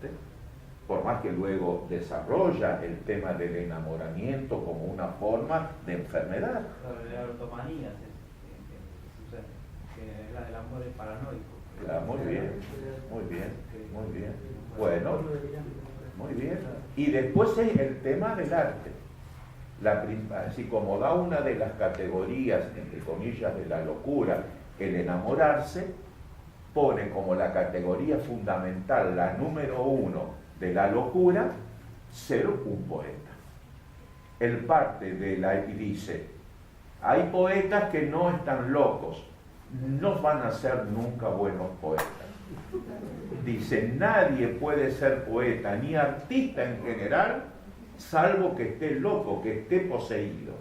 potente, por más que luego desarrolla el tema del enamoramiento como una forma de enfermedad. La erotomanía sucede, que el amor es paranoico. Claro, muy bien, muy bien, muy bien. Bueno, muy bien. Y después es el tema del arte. Así como da una de las categorías, entre comillas, de la locura, el enamorarse, pone como la categoría fundamental, la número 1 de la locura, ser un poeta. Él parte de y dice, hay poetas que no están locos, no van a ser nunca buenos poetas. Dice, nadie puede ser poeta, ni artista en general, salvo que esté loco, que esté poseído.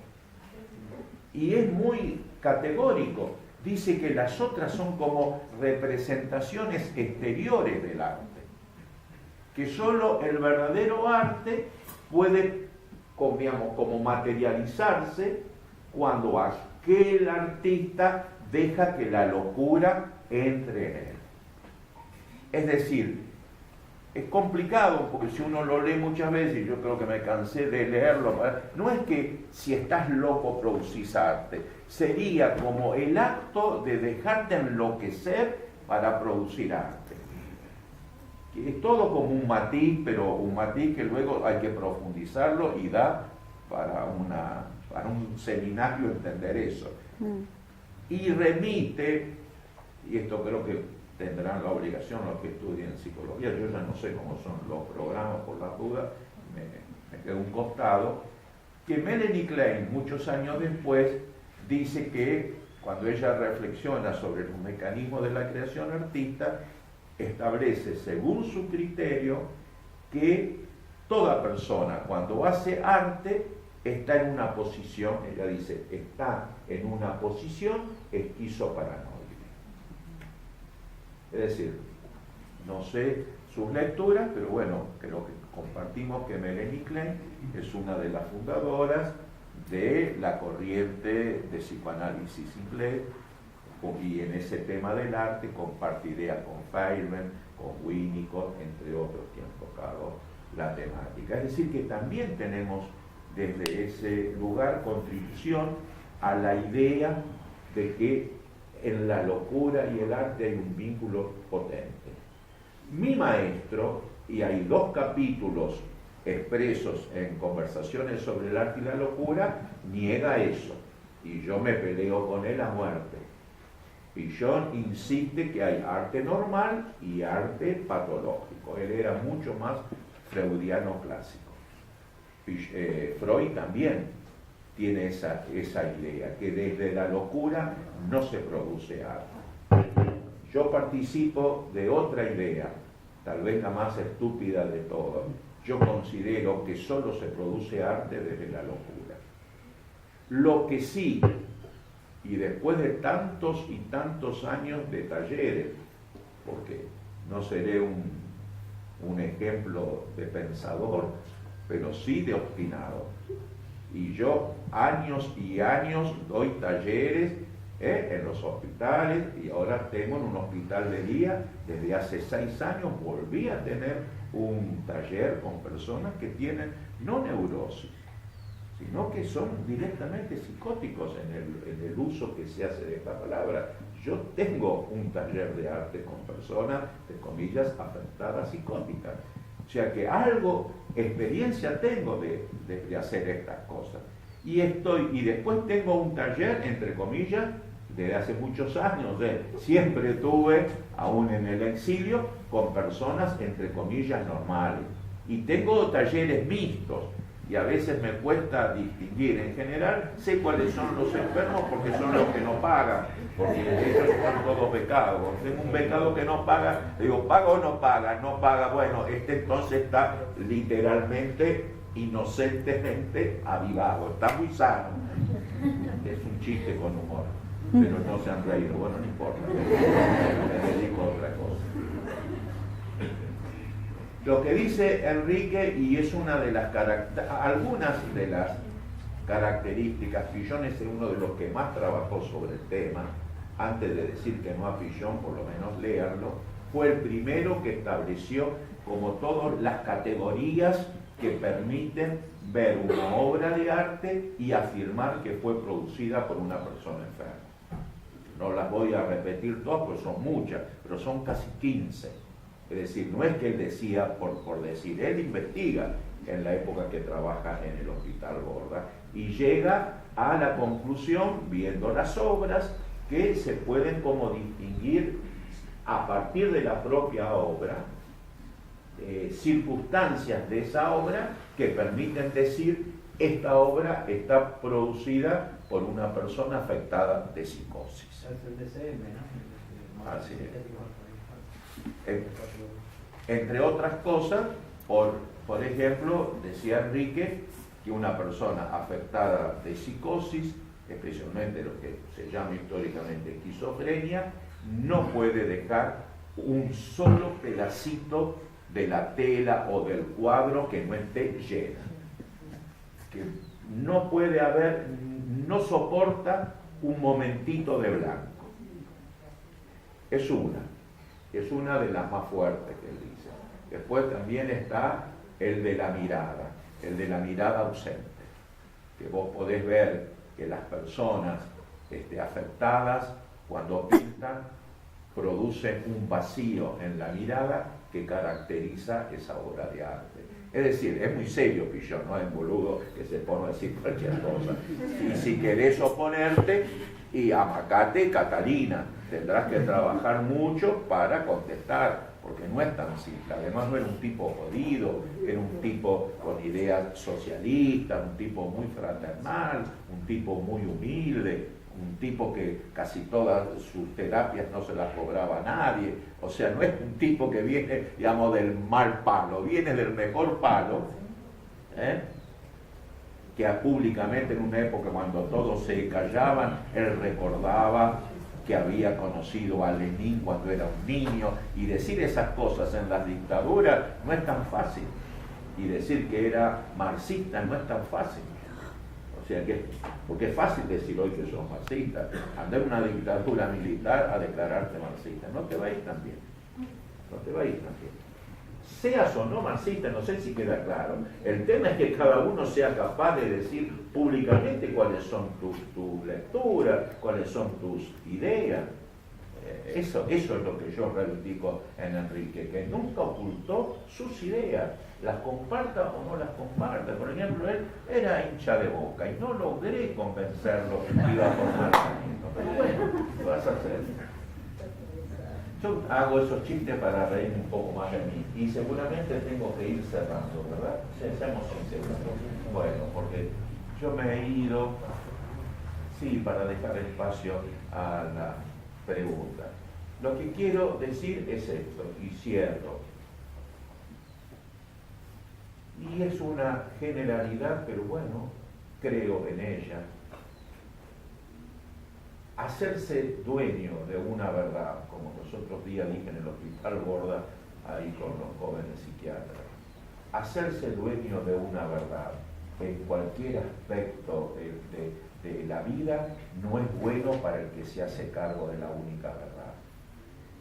Y es muy categórico. Dice que las otras son como representaciones exteriores del arte. Que solo el verdadero arte puede, como materializarse cuando aquel artista deja que la locura entre en él. Es decir, es complicado porque si uno lo lee muchas veces, y yo creo que me cansé de leerlo, no es que si estás loco producís arte, sería como el acto de dejarte enloquecer para producir arte. Que es todo como un matiz, pero un matiz que luego hay que profundizarlo y da para un seminario entender eso. Y remite, y esto creo que tendrán la obligación los que estudien psicología, yo ya no sé cómo son los programas por las dudas, me quedo un costado, que Melanie Klein, muchos años después, dice que cuando ella reflexiona sobre los mecanismos de la creación artista, establece según su criterio que toda persona cuando hace arte está en una posición, ella dice, está en una posición esquizoparanoide. Es decir, no sé sus lecturas, pero bueno, creo que compartimos que Melanie Klein es una de las fundadoras de la corriente de psicoanálisis inglés, y en ese tema del arte comparte ideas con Feynman, con Winnicott, entre otros que han tocado la temática. Es decir, que también tenemos desde ese lugar contribución a la idea de que en la locura y el arte hay un vínculo potente. Mi maestro, y hay 2 capítulos expresos en Conversaciones sobre el arte y la locura, niega eso, y yo me peleo con él a muerte. Pichon insiste que hay arte normal y arte patológico. Él era mucho más freudiano clásico. Freud también tiene esa idea, que desde la locura no se produce arte. Yo participo de otra idea, tal vez la más estúpida de todas. Yo considero que solo se produce arte desde la locura. Lo que sí, y después de tantos y tantos años de talleres, porque no seré un ejemplo de pensador, pero sí de obstinado. Y yo años y años doy talleres en los hospitales, y ahora tengo en un hospital de día, desde hace 6 años volví a tener un taller con personas que tienen no neurosis, sino que son directamente psicóticos en el uso que se hace de esta palabra. Yo tengo un taller de arte con personas, de comillas, afectadas psicóticas. O sea que algo, experiencia tengo de hacer estas cosas. Y después tengo un taller, entre comillas, desde hace muchos años, siempre tuve, aún en el exilio, con personas, entre comillas, normales. Y tengo talleres mixtos, y a veces me cuesta distinguir. En general, sé cuáles son los enfermos porque son los que no pagan, porque ellos están todos becados. Tengo un becado que no paga, le digo, ¿paga o no paga? No paga, bueno, entonces está literalmente, inocentemente avivado, está muy sano. Es un chiste con humor, pero no se han reído, bueno, no importa, me dedico a otra cosa. Lo que dice Enrique, y es algunas de las características, Pichon es uno de los que más trabajó sobre el tema, antes de decir que no a Pichon, por lo menos léanlo, fue el primero que estableció como todas las categorías que permiten ver una obra de arte y afirmar que fue producida por una persona enferma. No las voy a repetir todas porque son muchas, pero son casi 15. Es decir, no es que él decía por decir, él investiga en la época que trabaja en el Hospital Borda y llega a la conclusión, viendo las obras, que se pueden como distinguir a partir de la propia obra, circunstancias de esa obra que permiten decir esta obra está producida por una persona afectada de psicosis. Es el DCM, ¿no? Así es. Entre otras cosas, por ejemplo, decía Enrique que una persona afectada de psicosis, especialmente lo que se llama históricamente esquizofrenia, no puede dejar un solo pedacito de la tela o del cuadro que no esté llena. Que no puede haber, no soporta un momentito de blanco. Es una de las más fuertes que él dice. Después también está el de la mirada ausente, que vos podés ver que las personas afectadas, cuando pintan, producen un vacío en la mirada que caracteriza esa obra de arte. Es decir, es muy serio Pillon, no es un boludo que se pone a decir cualquier cosa. Y si querés oponerte, y amacate Catalina, tendrás que trabajar mucho para contestar, porque no es tan simple. Además no era un tipo jodido, era un tipo con ideas socialistas, un tipo muy fraternal, un tipo muy humilde, un tipo que casi todas sus terapias no se las cobraba a nadie. O sea, no es un tipo que viene, digamos, del mal palo, viene del mejor palo, que públicamente en una época cuando todos se callaban, él recordaba que había conocido a Lenin cuando era un niño, y decir esas cosas en las dictaduras no es tan fácil, y decir que era marxista no es tan fácil. O sea que, porque es fácil decir hoy que sos marxista, andar en una dictadura militar a declararte marxista, no te va a ir tan bien, no te va a ir tan bien. Seas o no marxista, no sé si queda claro. El tema es que cada uno sea capaz de decir públicamente cuáles son tus lecturas, cuáles son tus ideas. Eso es lo que yo reivindico en Enrique, que nunca ocultó sus ideas, las comparta o no las comparta. Por ejemplo, él era hincha de Boca y no logré convencerlo que iba a formar camino. Pero bueno, ¿qué vas a hacer? Yo hago esos chistes para reírme un poco más de mí y seguramente tengo que ir cerrando, ¿verdad? Seamos sinceros. Bueno, porque yo me he ido, sí, para dejar espacio a la pregunta. Lo que quiero decir es esto, y cierro. Y es una generalidad, pero bueno, creo en ella. Hacerse dueño de una verdad, como los otros días dije en el Hospital Borda, ahí con los jóvenes psiquiatras, hacerse dueño de una verdad en cualquier aspecto de la vida no es bueno para el que se hace cargo de la única verdad.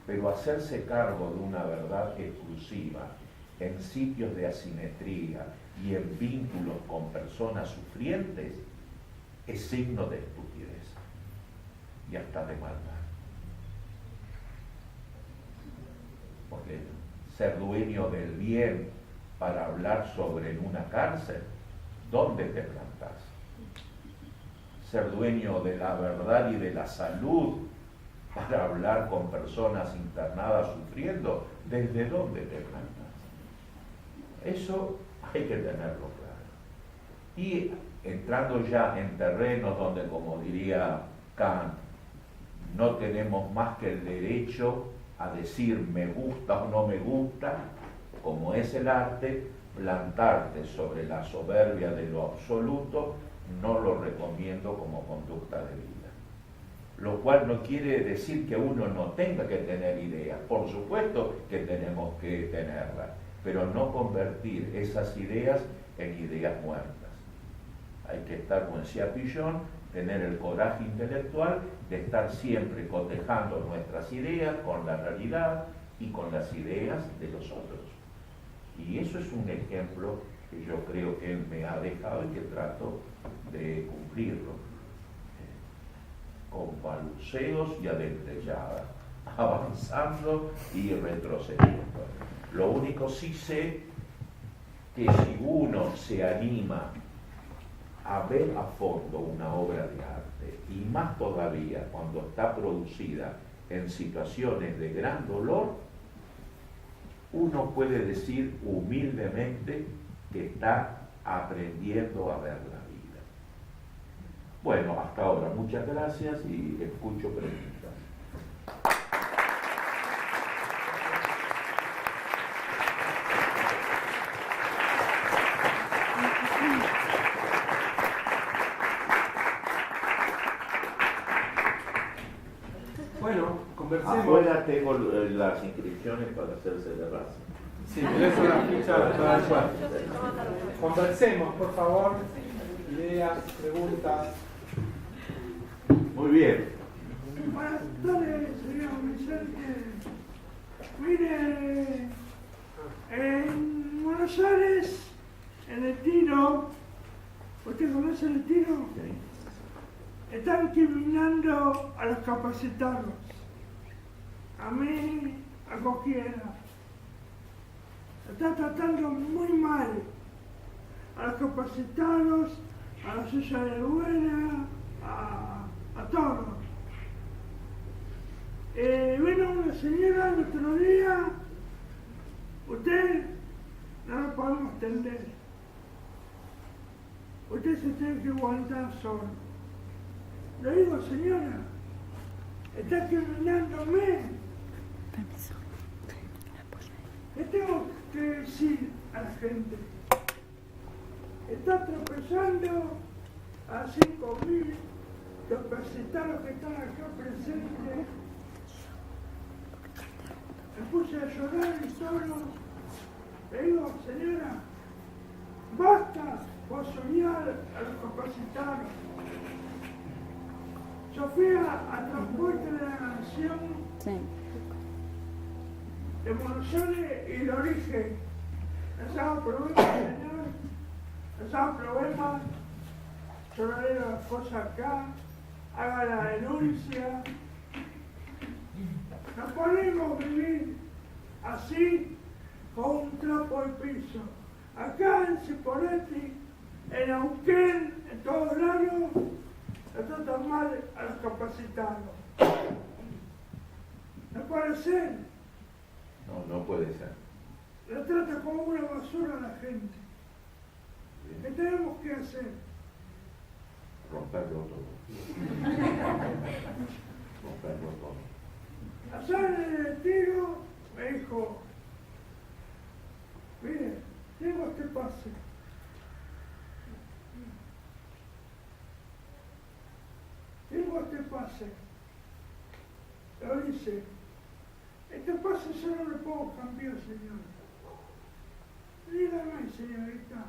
Pero hacerse cargo de una verdad exclusiva en sitios de asimetría y en vínculos con personas sufrientes es signo de estupidez y hasta de maldad. Porque ser dueño del bien para hablar sobre en una cárcel, ¿dónde te plantás? Ser dueño de la verdad y de la salud para hablar con personas internadas sufriendo, ¿desde dónde te plantás? Eso hay que tenerlo claro. Y entrando ya en terrenos donde, como diría Kant, no tenemos más que el derecho a decir me gusta o no me gusta, como es el arte, plantarte sobre la soberbia de lo absoluto, no lo recomiendo como conducta de vida. Lo cual no quiere decir que uno no tenga que tener ideas, por supuesto que tenemos que tenerlas, pero no convertir esas ideas en ideas muertas. Hay que estar, como decía Pillon, tener el coraje intelectual de estar siempre cotejando nuestras ideas con la realidad, y con las ideas de los otros. Y eso es un ejemplo que yo creo que él me ha dejado y que trato de cumplirlo. Con balbuceos y adentelladas, avanzando y retrocediendo. Lo único sí sé que si uno se anima a ver a fondo una obra de arte, y más todavía cuando está producida en situaciones de gran dolor, uno puede decir humildemente que está aprendiendo a ver la vida. Bueno, hasta ahora, muchas gracias y escucho preguntas. Bueno, conversemos. Afuera tengo las inscripciones para hacerse de raza. Sí, pero eso es la ficha toda igual. Conversemos, por favor. Ideas, preguntas. Muy bien. Buenas tardes, señor Vicente. Mire, en Buenos Aires, en el Tiro, ¿usted conoce el Tiro? Están criminando a los capacitados. A mí, a cualquiera. Está tratando muy mal a los capacitados, a la sociedad buena, a todos. Vino una señora el otro día, usted no lo podemos atender. Usted se tiene que aguantar solo. Le digo, señora, está criminando-me. ¿Qué tengo que decir a la gente? Está tropezando a 5.000 capacitados que están acá presentes. Me puse a llorar y solo. Le digo, señora, basta por soñar a los capacitados. Yo fui a Transporte de la Nación de Buenos Aires y lo dije. Les hago problemas, señor. Les hago problemas. Yo no le digo las cosas acá. Haga la denuncia. No podemos vivir así con un trapo de piso. Acá en Cipolletti, en Neuquén, en todos lados, le tratan mal a los capacitados. No puede ser. No puede ser. Le trata como una basura a la gente. ¿Qué tenemos que hacer? Romperlo todo. Romperlo todo. Allá en el Tiro me dijo, mire, tengo este pase. Tengo este pase. Lo dice, este pase yo no lo puedo cambiar, señor. Dígame, señorita,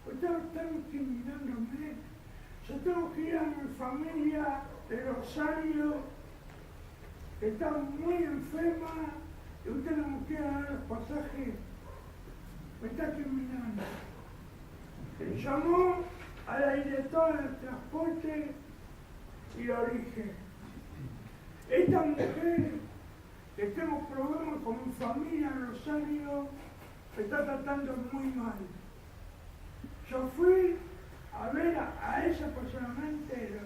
usted está discriminándome. Yo tengo que ir a mi familia de Rosario, que está muy enferma, y usted no me quiere dar los pasajes. Me está criminando. Llamó a la directora del transporte y lo dije. Esta mujer, que tengo problemas con mi familia en Rosario, me está tratando muy mal. Yo fui a ver a ella personalmente,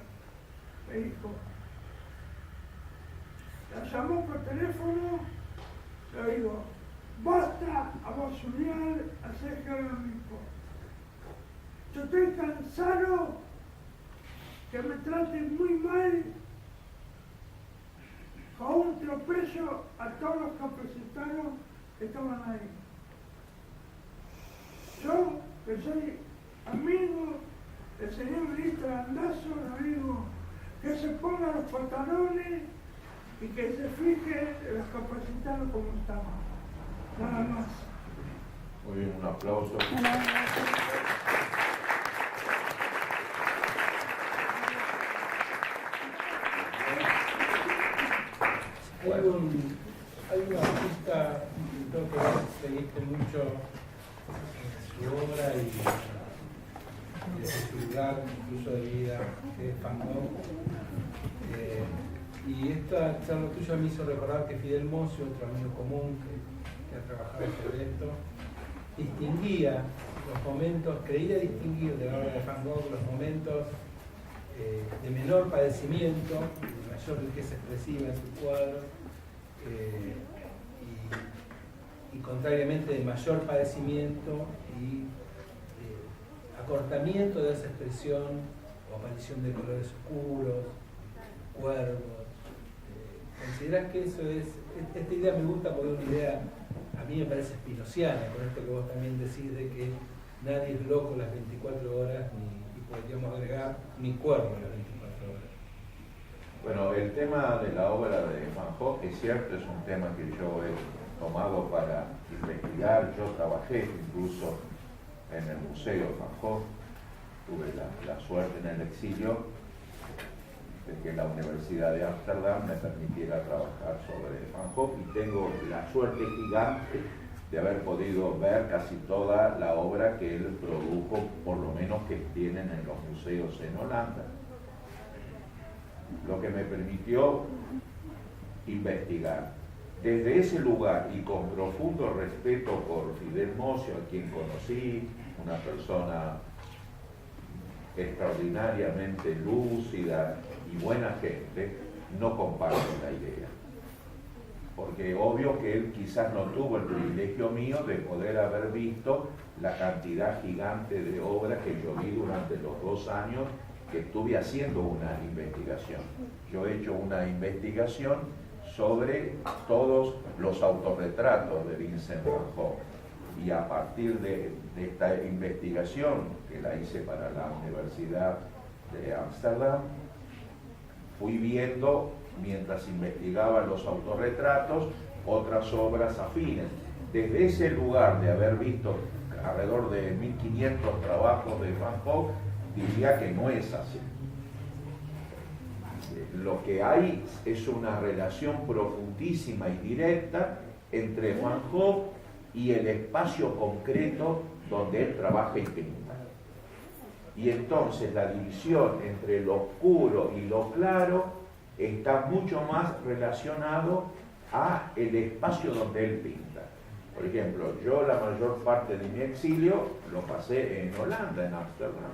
me dijo. La llamó por teléfono, le digo, basta a basurear acerca de mi hijo. Yo estoy cansado que me traten muy mal, con un tropezo a todos los capacitados que estaban ahí. Yo, que soy amigo del señor ministro Andazo, le digo que se ponga los pantalones y que se fije en los capacitados como estaban. Nada más. Muy bien, un aplauso. Hay un artista, creo que vos seguiste mucho su obra y de su lugar, incluso de vida, que es Van Gogh. Y esta charla tuya me hizo recordar que Fidel Mocio, otro amigo común que ha trabajado sobre esto, distinguía los momentos, creía distinguir de la obra de Van Gogh los momentos de menor padecimiento, de mayor riqueza expresiva en su cuadro, y contrariamente de mayor padecimiento y acortamiento de esa expresión o aparición de colores oscuros, cuervos. ¿Considerás que eso es, esta idea me gusta porque es una idea, a mí me parece spinoziana, con esto que vos también decís de que nadie es loco las 24 horas, y podríamos agregar, ni cuervo las 24 horas? Bueno, el tema de la obra de Van Gogh, es cierto, es un tema que yo he tomado para investigar. Yo trabajé incluso en el Museo Van Gogh, tuve la suerte en el exilio de que la Universidad de Ámsterdam me permitiera trabajar sobre Van Gogh, y tengo la suerte gigante de haber podido ver casi toda la obra que él produjo, por lo menos que tienen en los museos en Holanda. Lo que me permitió investigar. Desde ese lugar y con profundo respeto por Fidel Mocio, a quien conocí, una persona extraordinariamente lúcida y buena gente, no comparto la idea. Porque obvio que él quizás no tuvo el privilegio mío de poder haber visto la cantidad gigante de obras que yo vi durante los 2 años que estuve haciendo una investigación. Yo he hecho una investigación sobre todos los autorretratos de Vincent Van Gogh, y a partir de esta investigación que la hice para la Universidad de Ámsterdam, fui viendo, mientras investigaba los autorretratos, otras obras afines. Desde ese lugar de haber visto alrededor de 1500 trabajos de Van Gogh, diría que no es así. Lo que hay es una relación profundísima y directa entre Van Gogh y el espacio concreto donde él trabaja y pinta. Y entonces la división entre lo oscuro y lo claro está mucho más relacionado a el espacio donde él pinta. Por ejemplo, yo la mayor parte de mi exilio lo pasé en Holanda, en Ámsterdam.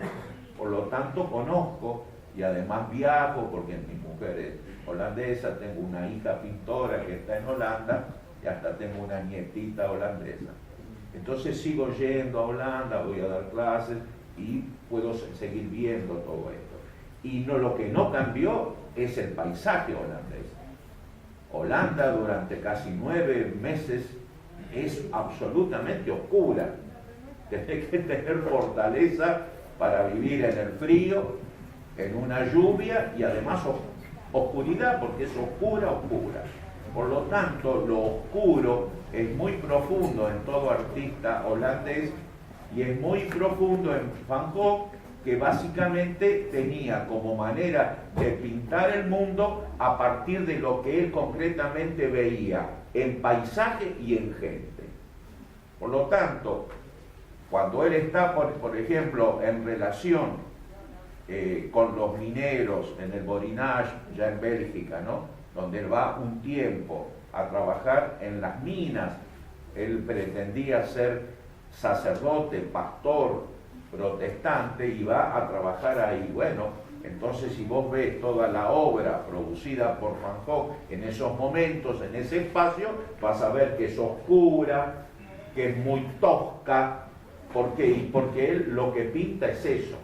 Por lo tanto, conozco y además viajo, porque mi mujer es holandesa, tengo una hija pintora que está en Holanda y hasta tengo una nietita holandesa. Entonces sigo yendo a Holanda, voy a dar clases y puedo seguir viendo todo esto. Y lo que no cambió es el paisaje holandés. Holanda durante casi 9 meses es absolutamente oscura. Tenés que tener fortaleza para vivir en el frío, en una lluvia y además oscuridad, porque es oscura. Por lo tanto, lo oscuro es muy profundo en todo artista holandés y es muy profundo en Van Gogh, que básicamente tenía como manera de pintar el mundo a partir de lo que él concretamente veía en paisaje y en gente. Por lo tanto, cuando él está, por ejemplo, en relación con los mineros en el Borinage, ya en Bélgica, ¿no?, donde él va un tiempo a trabajar en las minas, él pretendía ser sacerdote, pastor, protestante, y va a trabajar ahí. Bueno, entonces si vos ves toda la obra producida por Van Gogh en esos momentos, en ese espacio, vas a ver que es oscura, que es muy tosca. ¿Por qué? Y porque él lo que pinta es eso.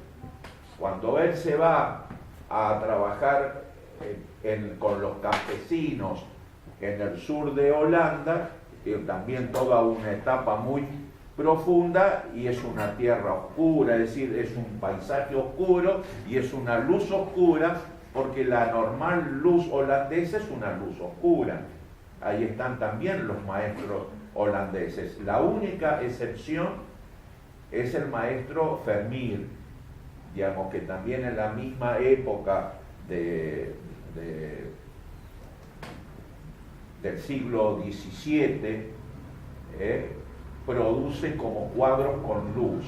Cuando él se va a trabajar con los campesinos en el sur de Holanda, también toda una etapa muy profunda, y es una tierra oscura, es decir, es un paisaje oscuro y es una luz oscura, porque la normal luz holandesa es una luz oscura. Ahí están también los maestros holandeses. La única excepción es el maestro Vermeer, digamos, que también en la misma época de del siglo XVII, produce como cuadros con luz,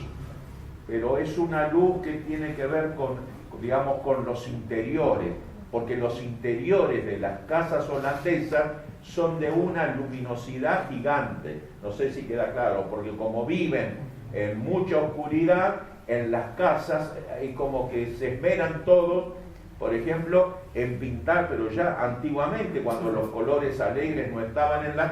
pero es una luz que tiene que ver con, digamos, con los interiores, porque los interiores de las casas holandesas son de una luminosidad gigante. No sé si queda claro, porque como viven en mucha oscuridad, en las casas hay como que se esmeran todos, por ejemplo, en pintar, pero ya antiguamente, cuando los colores alegres no estaban en las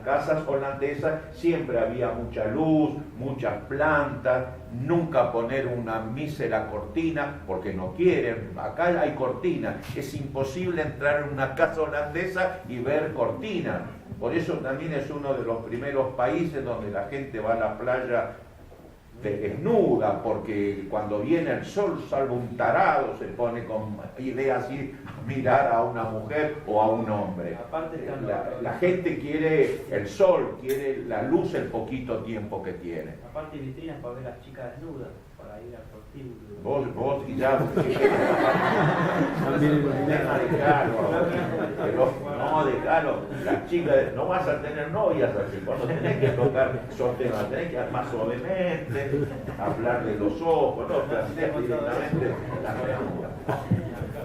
casas holandesas siempre había mucha luz, muchas plantas, nunca poner una mísera cortina, porque no quieren. Acá hay cortina, es imposible entrar en una casa holandesa y ver cortina. Por eso también es uno de los primeros países donde la gente va a la playa desnuda, porque cuando viene el sol, salvo un tarado, se pone con idea así, mirar a una mujer o a un hombre. Aparte, la gente quiere el sol, quiere la luz el poquito tiempo que tiene. Aparte vitrinas para ver las chicas desnudas, para ir al prostíbulo. Vos y ya, no, dejalo, las chicas, no vas a tener novias así, cuando tenés que tocar esos temas, tenés que más suavemente, hablar de los ojos, no, plantear directamente la pregunta.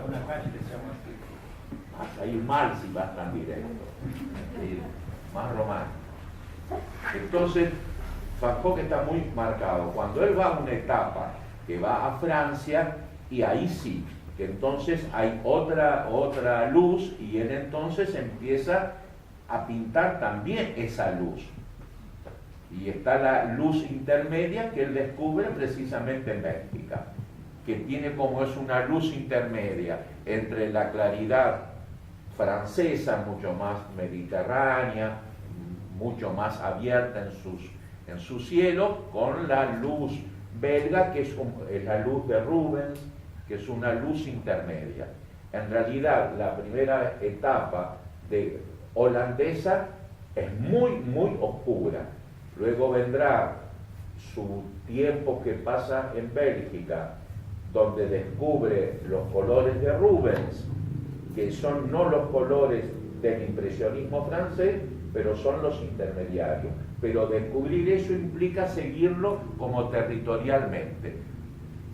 Una calle que se llama así. Vas a ir mal si vas tan directo, más romántico. Entonces, Van Gogh está muy marcado. Cuando él va a una etapa que va a Francia, y ahí sí, que entonces hay otra luz, y él entonces empieza a pintar también esa luz. Y está la luz intermedia que él descubre precisamente en Bélgica, que tiene como es una luz intermedia entre la claridad francesa, mucho más mediterránea, mucho más abierta en su cielo, con la luz belga, que es la luz de Rubens, que es una luz intermedia. En realidad, la primera etapa de holandesa es muy, muy oscura. Luego vendrá su tiempo que pasa en Bélgica, donde descubre los colores de Rubens, que son no los colores del impresionismo francés, pero son los intermediarios. Pero descubrir eso implica seguirlo como territorialmente.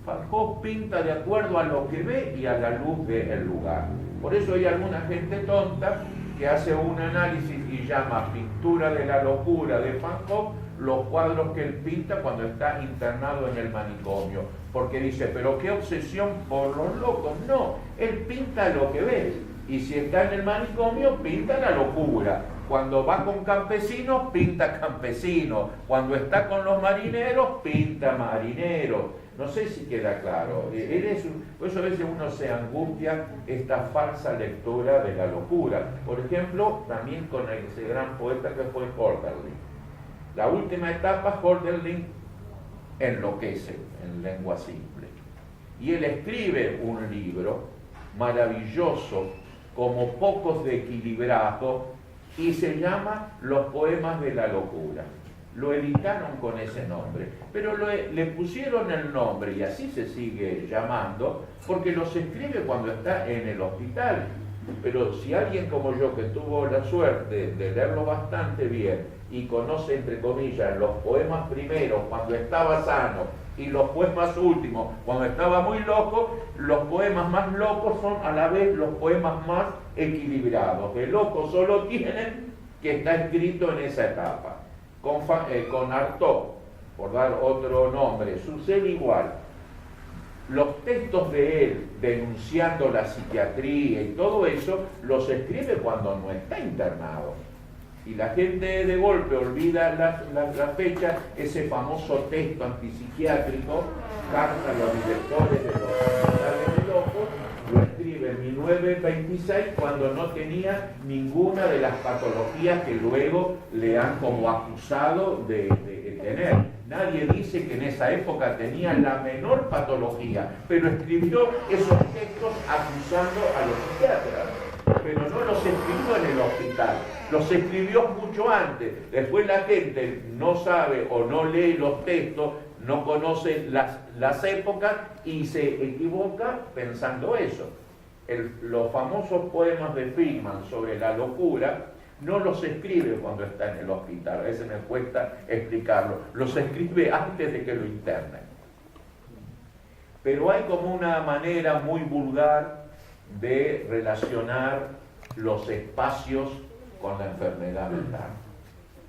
Van Gogh pinta de acuerdo a lo que ve y a la luz del lugar. Por eso hay alguna gente tonta que hace un análisis y llama pintura de la locura de Van Gogh los cuadros que él pinta cuando está internado en el manicomio, porque dice, pero qué obsesión por los locos. No, él pinta lo que ve, y si está en el manicomio pinta la locura. Cuando va con campesinos pinta campesinos, cuando está con los marineros pinta marineros. No sé si queda claro. Por eso a veces uno se angustia esta falsa lectura de la locura. Por ejemplo, también con ese gran poeta que fue Hölderlin. La última etapa, Hölderlin enloquece en lengua simple. Y él escribe un libro maravilloso, como pocos de equilibrado, y se llama Los poemas de la locura. Lo editaron con ese nombre, pero le pusieron el nombre, y así se sigue llamando, porque los escribe cuando está en el hospital. Pero si alguien como yo, que tuvo la suerte de leerlo bastante bien y conoce, entre comillas, los poemas primeros cuando estaba sano y los poemas últimos cuando estaba muy loco, los poemas más locos son a la vez los poemas más equilibrados. De loco solo tienen que está escrito en esa etapa. Con Artaud, por dar otro nombre, sucede igual. Los textos de él denunciando la psiquiatría y todo eso los escribe cuando no está internado. Y la gente de golpe olvida la fecha, ese famoso texto antipsiquiátrico, Carta a los directores de los hospitales de locos, lo escribe en 1926 cuando no tenía ninguna de las patologías que luego le han como acusado de tener. Nadie dice que en esa época tenía la menor patología, pero escribió esos textos acusando a los psiquiatras, pero no los escribió en el hospital, los escribió mucho antes. Después la gente no sabe o no lee los textos, no conoce las épocas y se equivoca pensando eso. los famosos poemas de Friedman sobre la locura no los escribe cuando está en el hospital, a veces me cuesta explicarlo, los escribe antes de que lo internen. Pero hay como una manera muy vulgar de relacionar los espacios con la enfermedad mental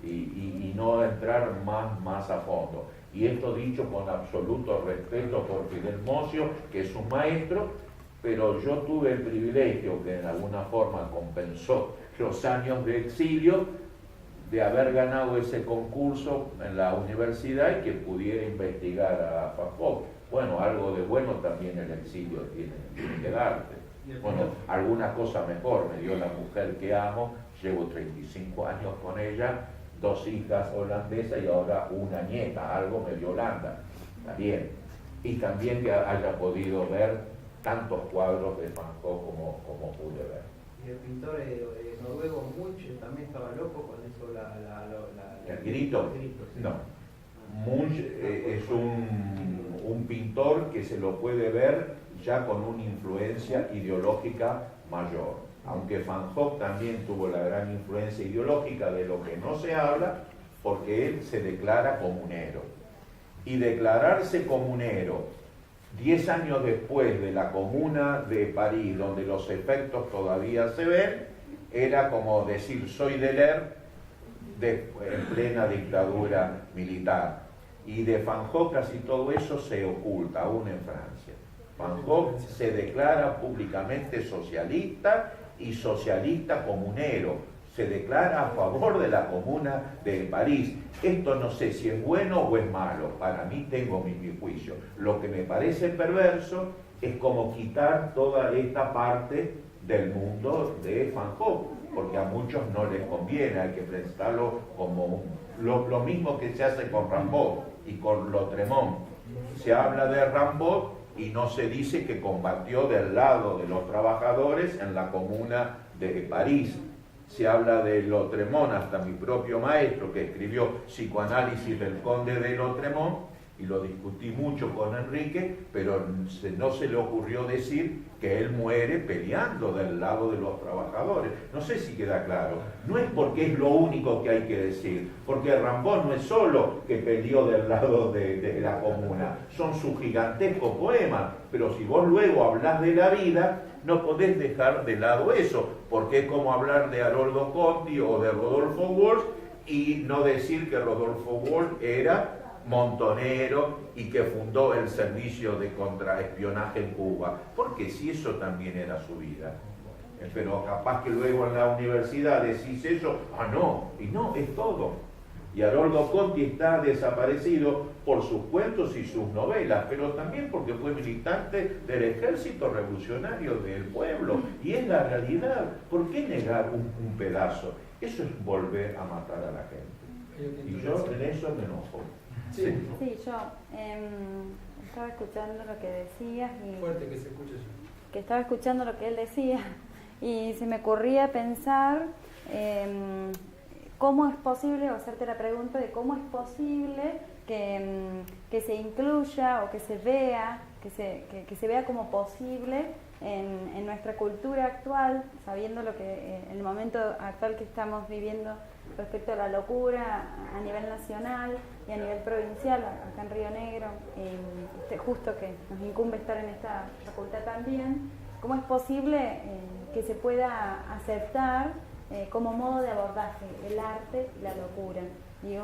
y no entrar más a fondo. Y esto dicho con absoluto respeto por Fidel Mocio, que es un maestro, pero yo tuve el privilegio, que en alguna forma compensó los años de exilio, de haber ganado ese concurso en la universidad y que pudiera investigar a Foucault. Bueno, algo de bueno también el exilio tiene que darte. Bueno, alguna cosa mejor me dio la mujer que amo, llevo 35 años con ella, 2 hijas holandesas y ahora una nieta, algo me dio Holanda, está bien. Y también que haya podido ver tantos cuadros de Van Gogh como pude ver. Y el pintor noruego Munch también estaba loco con eso, ¿El grito? Sí. No. Munch es un pintor que se lo puede ver ya con una influencia ideológica mayor. Aunque Van Gogh también tuvo la gran influencia ideológica, de lo que no se habla, porque él se declara comunero. Y declararse comunero 10 años después de la Comuna de París, donde los efectos todavía se ven, era como decir soy de Leer en plena dictadura militar. Y de Van Gogh casi todo eso se oculta, aún en Francia. Van Gogh se declara públicamente socialista y socialista comunero. Se declara a favor de la Comuna de París. Esto no sé si es bueno o es malo, para mí tengo mi juicio. Lo que me parece perverso es como quitar toda esta parte del mundo de Van Gogh, porque a muchos no les conviene, hay que pensarlo como lo mismo que se hace con Rimbaud y con Lautréamont. Se habla de Rimbaud y no se dice que combatió del lado de los trabajadores en la Comuna de París. Se habla de Lautréamont, hasta mi propio maestro que escribió Psicoanálisis del Conde de Lautréamont, y lo discutí mucho con Enrique, pero no se le ocurrió decir que él muere peleando del lado de los trabajadores. No sé si queda claro. No es porque es lo único que hay que decir, porque Rimbaud no es solo que peleó del lado de la Comuna, son sus gigantescos poemas, pero si vos luego hablás de la vida, no podés dejar de lado eso, porque es como hablar de Haroldo Conti o de Rodolfo Walsh y no decir que Rodolfo Walsh era montonero y que fundó el servicio de contraespionaje en Cuba, porque si eso también era su vida. Pero capaz que luego en la universidad decís eso, no, y no, es todo. Y Haroldo Conti está desaparecido por sus cuentos y sus novelas, pero también porque fue militante del ejército revolucionario del pueblo, y es la realidad. ¿Por qué negar un pedazo? Eso es volver a matar a la gente. Y yo en eso me enojo. Sí, yo estaba escuchando lo que decías y fuerte que se escuche eso. que estaba escuchando lo que él decía y se me ocurría pensar cómo es posible, o hacerte la pregunta de cómo es posible que se incluya o que se vea, que se vea como posible en nuestra cultura actual, sabiendo lo que el momento actual que estamos viviendo respecto a la locura a nivel nacional y a nivel provincial, acá en Río Negro, justo que nos incumbe estar en esta facultad también, cómo es posible que se pueda aceptar como modo de abordaje el arte y la locura. Digo,